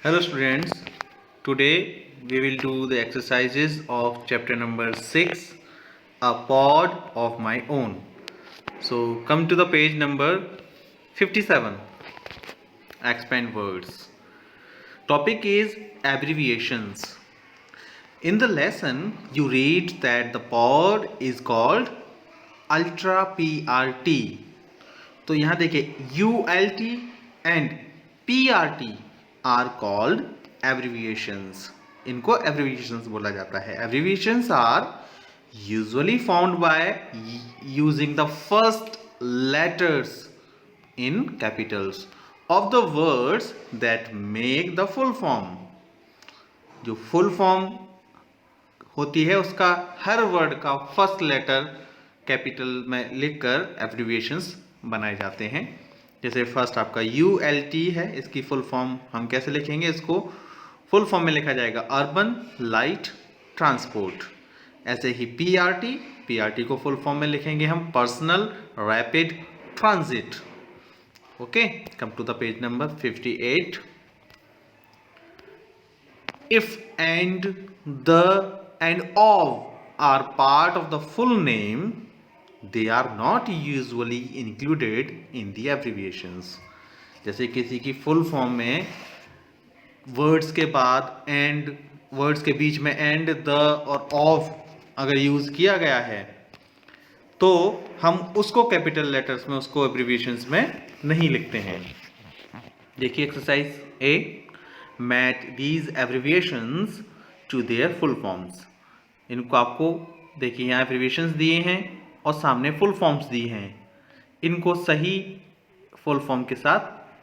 Hello students, today we will do the exercises of chapter number 6, A Pod of My Own. So come to the page number 57, Expand Words. Topic is abbreviations. In the lesson, you read that the pod is called Ultra PRT. तो यहाँ देखिए ULT and PRT are called abbreviations. इनको abbreviations बोला जाता है. Abbreviations are usually found by using the first letters in capitals of the words that make the full form. जो full form होती है उसका हर वर्ड का फर्स्ट लेटर कैपिटल में लिखकर एब्रीविएशंस बनाए जाते हैं. जैसे फर्स्ट आपका ULT है, इसकी फुल फॉर्म हम कैसे लिखेंगे? इसको फुल फॉर्म में लिखा जाएगा अर्बन लाइट ट्रांसपोर्ट. ऐसे ही PRT को फुल फॉर्म में लिखेंगे हम personal rapid transit. Okay, come to the page number 58. If and, the and of are part of the full name, they are not usually included in the abbreviations. जैसे किसी की full form में words के बाद and, words के बीच में and, the और of अगर यूज किया गया है तो हम उसको कैपिटल लेटर्स में, उसको एब्रीविएशंस में नहीं लिखते हैं. देखिए exercise A, match these abbreviations to their full forms. इनको आपको देखिए यहाँ एब्रीविएशंस दिए हैं और सामने फुल फॉर्म्स दिए हैं. इनको सही फुल फॉर्म के साथ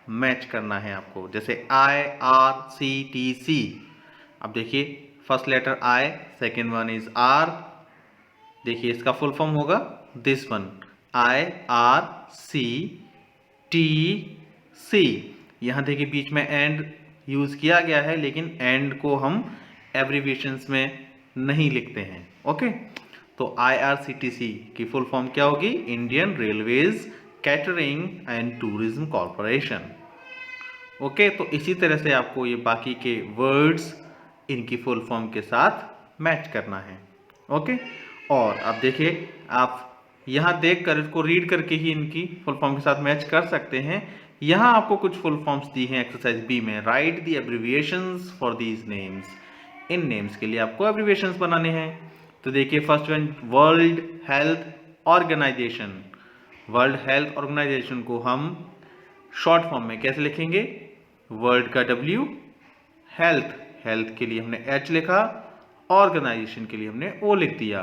मैच करना है आपको. जैसे IRCTC. अब देखिए first letter I, second one is R. देखिए इसका फुल फॉर्म होगा दिस वन, IRCTC. यहाँ देखिए बीच में एंड यूज किया गया है, लेकिन एंड को हम एब्रीविएशंस में नहीं लिखते हैं. ओके, तो IRCTC की फुल फॉर्म क्या होगी? Indian railways catering and tourism corporation. Okay, तो इसी तरह से आपको ये बाकी के वर्ड्स इनकी फुल फॉर्म के साथ मैच करना है. ओके, और अब देखिए आप यहाँ देखकर इसको रीड करके ही इनकी फुल फॉर्म के साथ मैच कर सकते हैं. यहाँ आपको कुछ फुल फॉर्म्स दी हैं एक्सरसाइज बी में. Write the abbreviations for these names. इन नेम्स के लिए आपको एब्रीविएशंस बनाने हैं. तो देखिए first one, world health organization. World health organization को हम शॉर्ट फॉर्म में कैसे लिखेंगे? वर्ल्ड का W, हेल्थ के लिए हमने H लिखा, ऑर्गेनाइजेशन के लिए हमने O लिख दिया.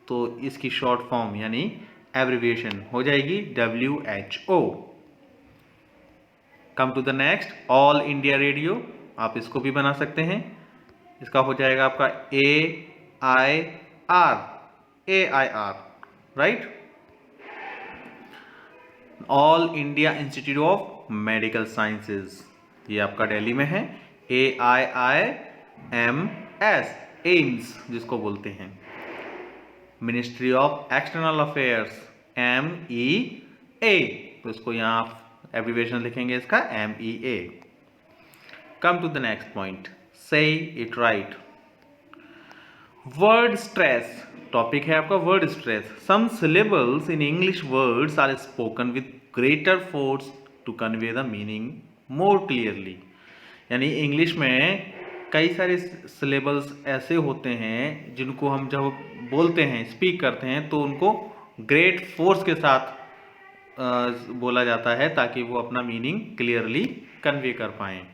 तो इसकी शॉर्ट फॉर्म यानी एब्रीविएशन हो जाएगी WHO. Come to the next, all India radio. आप इसको भी बना सकते हैं. इसका हो जाएगा आपका AIR, right. All India institute of medical sciences, ये आपका दिल्ली में है. AIIMS, एम्स जिसको बोलते हैं. Ministry of external affairs, MEA. तो इसको यहाँ एब्रीविएशन लिखेंगे इसका MEA. Come to the next point, say it right. Word stress. Topic है आपका word stress. Some syllables in English words are spoken with greater force to convey the meaning more clearly. यानी English में कई सारे syllables ऐसे होते हैं जिनको हम जब बोलते हैं, स्पीक करते हैं, तो उनको ग्रेट फोर्स के साथ बोला जाता है ताकि वो अपना मीनिंग क्लियरली कन्वे कर पाएँ.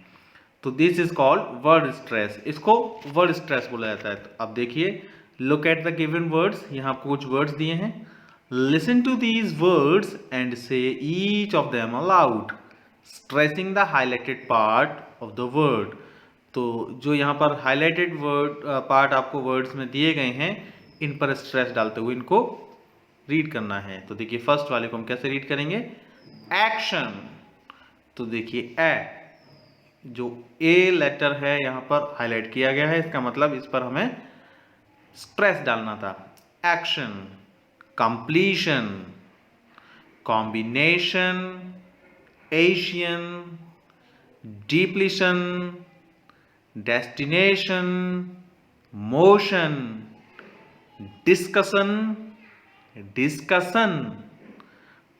तो this is called word stress. इसको वर्ड स्ट्रेस बोला जाता है. तो अब देखिए, look at the given words. यहाँ आपको कुछ वर्ड्स दिए हैं. Listen to these words and say each of them aloud, stressing the highlighted part of the word. तो जो यहाँ पर हाईलाइटेड वर्ड पार्ट आपको वर्ड्स में दिए गए हैं, इन पर स्ट्रेस डालते हुए इनको रीड करना है. तो देखिए फर्स्ट वाले को हम कैसे रीड करेंगे? एक्शन. तो देखिए जो A लेटर है यहाँ पर हाईलाइट किया गया है, इसका मतलब इस पर हमें स्ट्रेस डालना था. Action, completion, combination, Asian, depletion, destination, motion, discussion,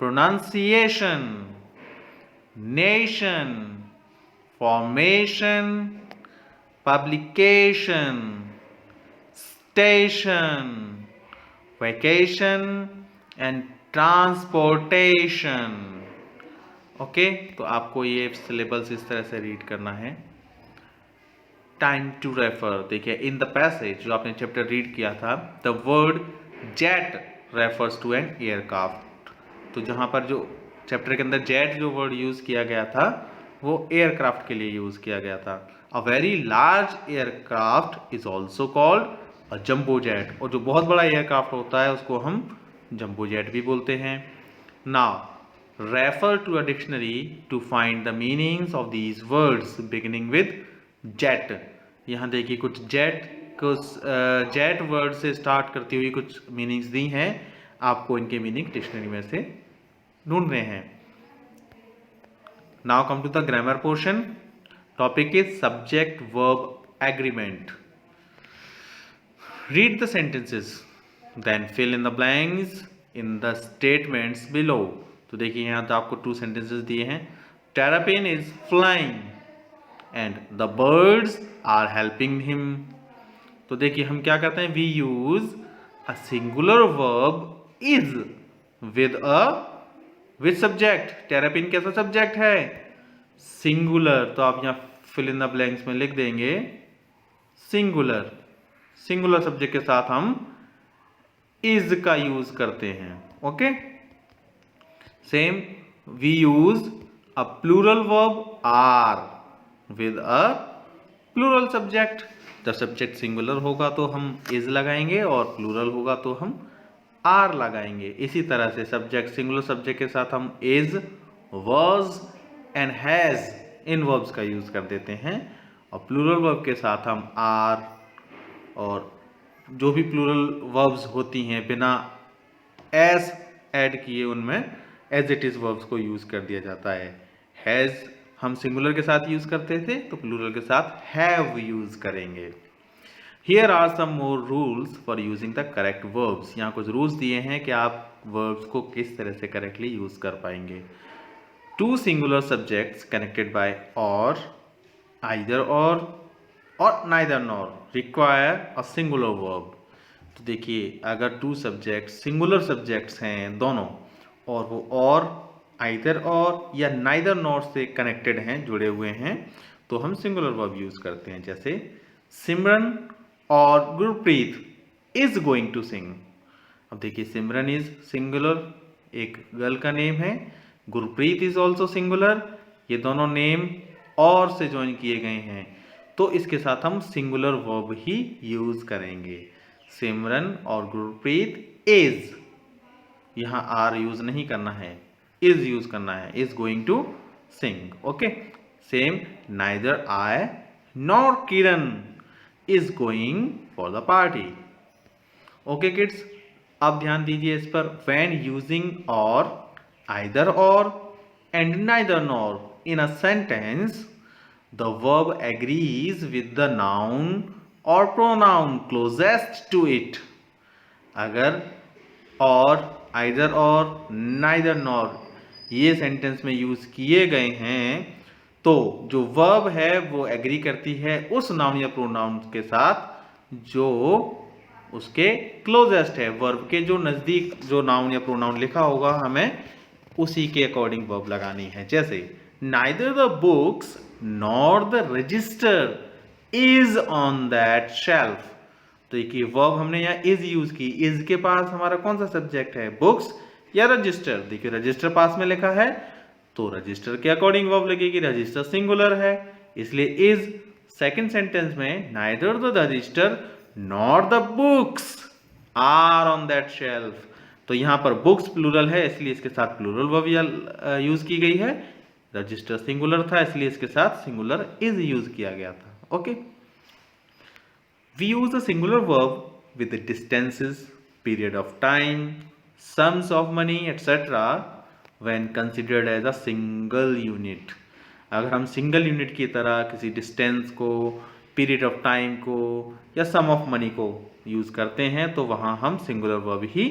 pronunciation, nation, formation, publication, station, vacation and transportation. Okay तो आपको ये सिलेबस इस तरह से रीड करना है. Time to refer. देखिए इन द पैसेज जो आपने चैप्टर रीड किया था, the word jet refers to an aircraft. तो जहां पर जो चैप्टर के अंदर जेट जो वर्ड यूज किया गया था वो एयरक्राफ्ट के लिए यूज किया गया था. A very large aircraft is also called a jumbo jet. और जो बहुत बड़ा एयरक्राफ्ट होता है उसको हम जंबो जेट भी बोलते हैं. Now refer to a dictionary to find the meanings of these words beginning with jet. यहाँ देखिए कुछ जेट वर्ड से स्टार्ट करती हुई कुछ मीनिंग्स दी हैं. आपको इनके मीनिंग डिक्शनरी में से ढूंढने हैं. Now come to the grammar portion. Topic is subject verb agreement. Read the sentences then fill in the blanks in the statements below. तो देखिए यहाँ तो आपको 2 सेंटेंसेस दिए हैं. Terrapin is flying and the birds are helping him. तो देखिए हम क्या करते हैं, we use a singular verb is with subject. Terrapin कैसा सब्जेक्ट है, सिंगुलर. तो आप यहाँ फिल इन द ब्लैंक्स में लिख देंगे सिंगुलर. सिंगुलर सब्जेक्ट के साथ हम इज का यूज करते हैं. Okay Same, we use a plural verb are with a plural subject. जब सब्जेक्ट सिंगुलर होगा तो हम is लगाएंगे और प्लूरल होगा तो हम are लगाएंगे. इसी तरह से सब्जेक्ट सिंगुलर सब्जेक्ट के साथ हम is, was and has in verbs का यूज कर देते हैं. और प्लूरल verb के साथ हम are और जो भी प्लूरल verbs होती हैं बिना as ऐड किए उनमें एज इट इज वर्ब्स को यूज कर दिया जाता है. हैज हम सिंगुलर के साथ यूज करते थे तो प्लूरल के साथ हैव यूज करेंगे. Here are some more rules for using the correct verbs. यहाँ कुछ रूल्स दिए हैं कि आप वर्ब्स को किस तरह से करेक्टली यूज कर पाएंगे. 2 सिंगुलर सब्जेक्ट्स कनेक्टेड बाय और, either or neither nor require a singular verb. तो देखिए अगर 2 सब्जेक्ट सिंगुलर सब्जेक्ट्स हैं दोनों और वो और, आइदर और या नाइदर नॉर से कनेक्टेड हैं, जुड़े हुए हैं, तो हम सिंगुलर वर्ब यूज करते हैं. जैसे सिमरन और Gurpreet is going to sing. अब देखिए सिमरन इज सिंगुलर, एक गर्ल का नेम है. गुरप्रीत इज ऑल्सो सिंगुलर, ये दोनों नेम और से ज्वाइन किए गए हैं तो इसके साथ हम सिंगुलर वर्ब ही यूज करेंगे. सिमरन और गुरप्रीत इज, यहां आर यूज नहीं करना है, इज यूज करना है. Is going to sing. Okay same, neither I nor Kiran is going for the party. Okay kids, अब ध्यान दीजिए इस पर. When using or, either or and neither nor in a sentence the verb agrees with the noun or pronoun closest to it. अगर or, either or, neither nor ये sentence में use किए गए हैं तो जो वर्ब है वो एग्री करती है उस नाउन या प्रोनाउन के साथ जो उसके क्लोजेस्ट है. वर्ब के जो नजदीक जो नाउन या प्रोनाउन लिखा होगा हमें उसी के अकॉर्डिंग वर्ब लगानी है. जैसे neither the books nor the register is on that shelf. तो देखिए वर्ब हमने यहाँ इज यूज की. इज के पास हमारा कौन सा सब्जेक्ट है, बुक्स या रजिस्टर. देखिए रजिस्टर पास में लिखा है तो रजिस्टर के अकॉर्डिंग वर्ब लगेगी. रजिस्टर सिंगुलर है इसलिए इज. सेकंड सेंटेंस में neither the register nor the books are on that shelf. तो यहाँ पर बुक्स प्लूरल है इसलिए इसके साथ प्लूरल वर्ब यूज की गई है. रजिस्टर सिंगुलर था इसलिए इसके साथ सिंगुलर इज यूज किया गया था. Okay, we use a singular verb with the distances, period of time, sums of money, etc. when considered as a single unit. अगर हम सिंगल यूनिट की तरह किसी डिस्टेंस को पीरियड ऑफ टाइम को या सम ऑफ मनी को यूज़ करते हैं तो वहाँ हम सिंगुलर वर्ब ही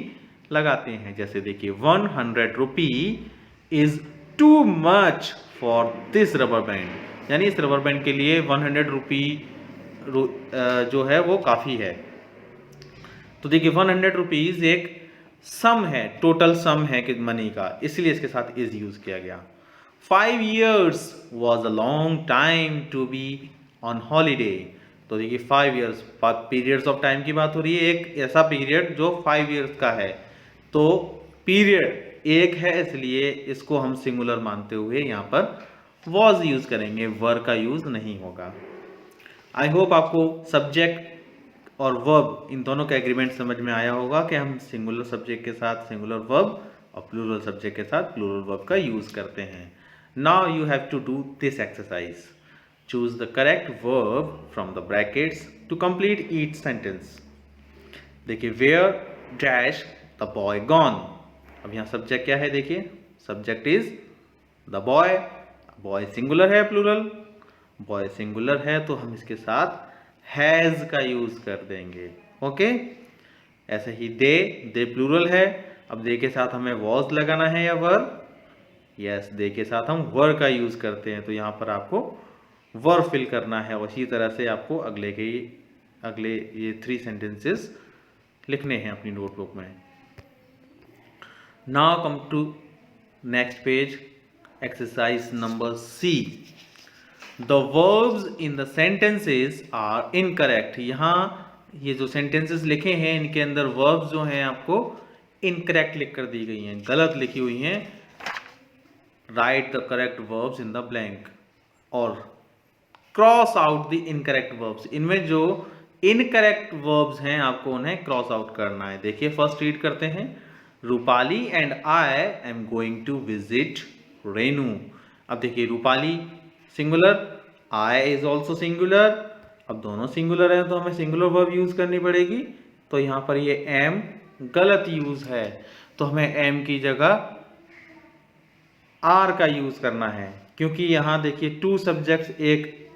लगाते हैं। जैसे देखिए 100 रुपी is too much for this rubber band, यानी इस रबर बैंड के लिए 100 रुपी जो है वो काफ़ी है। तो देखिए 100 रुपीज़ एक सम है, टोटल सम है कि मनी का, इसलिए इसके साथ इज यूज़ किया गया। 5 years was a long time to be on holiday। तो देखिए 5 years, पीरियड्स ऑफ टाइम की बात हो रही है, एक ऐसा पीरियड जो 5 years का है। तो पीरियड एक है इसलिए इसको हम सिंगुलर मानते हुए यहाँ पर was यूज करेंगे, वर का यूज नहीं होगा। आई होप आपको सब्जेक्ट और वर्ब इन दोनों का एग्रीमेंट समझ में आया होगा कि हम सिंगुलर सब्जेक्ट के साथ सिंगुलर वर्ब और प्लूरल सब्जेक्ट के साथ प्लूरल वर्ब का यूज करते हैं। Now you have to do this exercise. Choose the correct verb from the brackets to complete each sentence. देखिए where dash the boy gone. अब यहाँ सब्जेक्ट क्या है, देखिए subject is the boy. Boy singular है plural, boy singular है तो हम इसके साथ हैज का यूज कर देंगे। ओके, ऐसे ही दे प्लूरल है, अब दे के साथ हमें वॉज लगाना है या वर। यस, दे के साथ हम वर का यूज करते हैं तो यहाँ पर आपको वर फिल करना है। उसी तरह से आपको अगले ये 3 सेंटेंसेस लिखने हैं अपनी नोटबुक में। Now come to next page, exercise number C. The verbs in the sentences are incorrect। यहाँ ये जो sentences लिखे हैं इनके अंदर verbs जो हैं आपको incorrect लिख कर दी गई हैं, गलत लिखी हुई हैं। Write the correct verbs in the blank और cross out the incorrect verbs। इनमें जो incorrect verbs हैं आपको उन्हें cross out करना है। देखिए फर्स्ट रीड करते हैं। Rupali and I am going to visit Renu. अब देखिए Rupali singular, I is also singular. अब दोनों सिंगुलर हैं तो हमें सिंगुलर वर्ब यूज करनी पड़ेगी। तो यहाँ पर ये एम गलत यूज है तो हमें एम की जगह आर का यूज करना है, क्योंकि यहाँ देखिए 2 सब्जेक्ट्स एक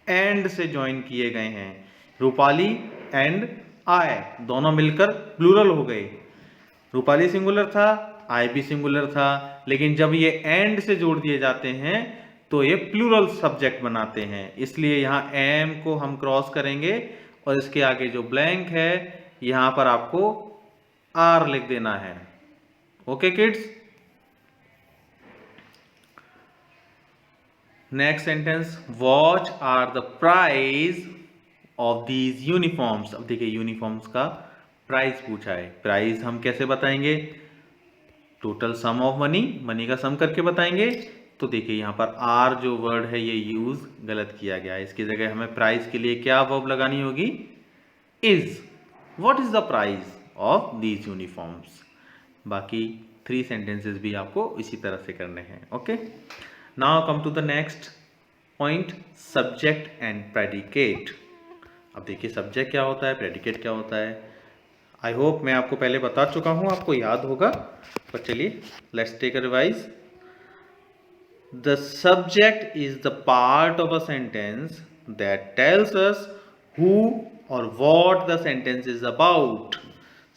एंड से ज्वाइन किए गए हैं। रूपाली एंड आई दोनों मिलकर प्लूरल हो गए। रूपाली सिंगुलर था, आई भी सिंगुलर था, लेकिन जब ये एंड से जोड़ दिए जाते हैं तो ये प्लूरल सब्जेक्ट बनाते हैं। इसलिए यहाँ एम को हम क्रॉस करेंगे और इसके आगे जो ब्लैंक है यहाँ पर आपको आर लिख देना है। Okay kids, next sentence, what are the price of these uniforms. अब देखिए यूनिफॉर्म्स का प्राइस पूछा है। प्राइस हम कैसे बताएंगे, total sum of money, money का सम करके बताएंगे। तो देखिए यहाँ पर आर जो वर्ड है ये यूज गलत किया गया है। इसकी जगह हमें प्राइस के लिए क्या वर्ब लगानी होगी, is. What is the price of these uniforms. बाकी 3 सेंटेंसेस भी आपको इसी तरह से करने हैं। Okay, now come to the next point, subject and predicate. अब देखिए सब्जेक्ट क्या होता है, प्रेडिकेट क्या होता है। आई होप मैं आपको पहले बता चुका हूं, आपको याद होगा, पर चलिए let's take a revise. The subject is the part of a sentence that tells us who or what the sentence is about।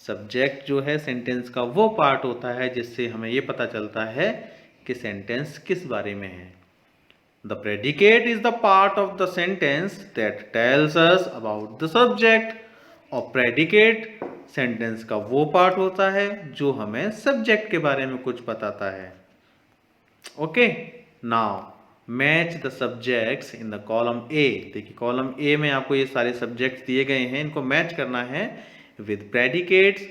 Subject जो है सेंटेंस का वो पार्ट होता है जिससे हमें ये पता चलता है कि सेंटेंस किस बारे में है। The predicate is the part of the sentence that tells us about the subject। और predicate सेंटेंस का वो पार्ट होता है जो हमें सब्जेक्ट के बारे में कुछ बताता है। Okay, now match the subjects in the column A. देखिए कॉलम ए में आपको ये सारे सब्जेक्ट्स दिए गए हैं, इनको मैच करना है with predicates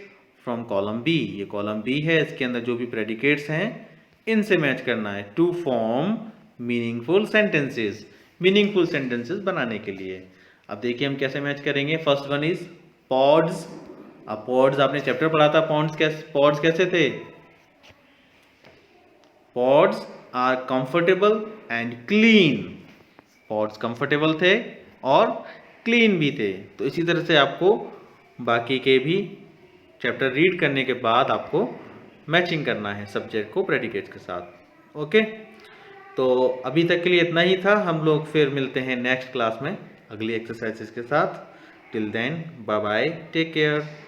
from column B. ये कॉलम बी है, इसके अंदर जो भी प्रेडिकेट्स हैं इनसे मैच करना है to form meaningful sentences, meaningful sentences बनाने के लिए। अब देखिए हम कैसे मैच करेंगे। First one is pods. अब पॉड्स आपने चैप्टर पढ़ा था, पॉड्स कैसे थे, pods are comfortable and clean. Pods comfortable थे और क्लीन भी थे। तो इसी तरह से आपको बाकी के भी चैप्टर रीड करने के बाद आपको मैचिंग करना है सब्जेक्ट को प्रेडिकेट्स के साथ। ओके, तो अभी तक के लिए इतना ही था। हम लोग फिर मिलते हैं नेक्स्ट क्लास में। अगली एक्सरसाइजेस के साथ. Till then, bye bye, take care.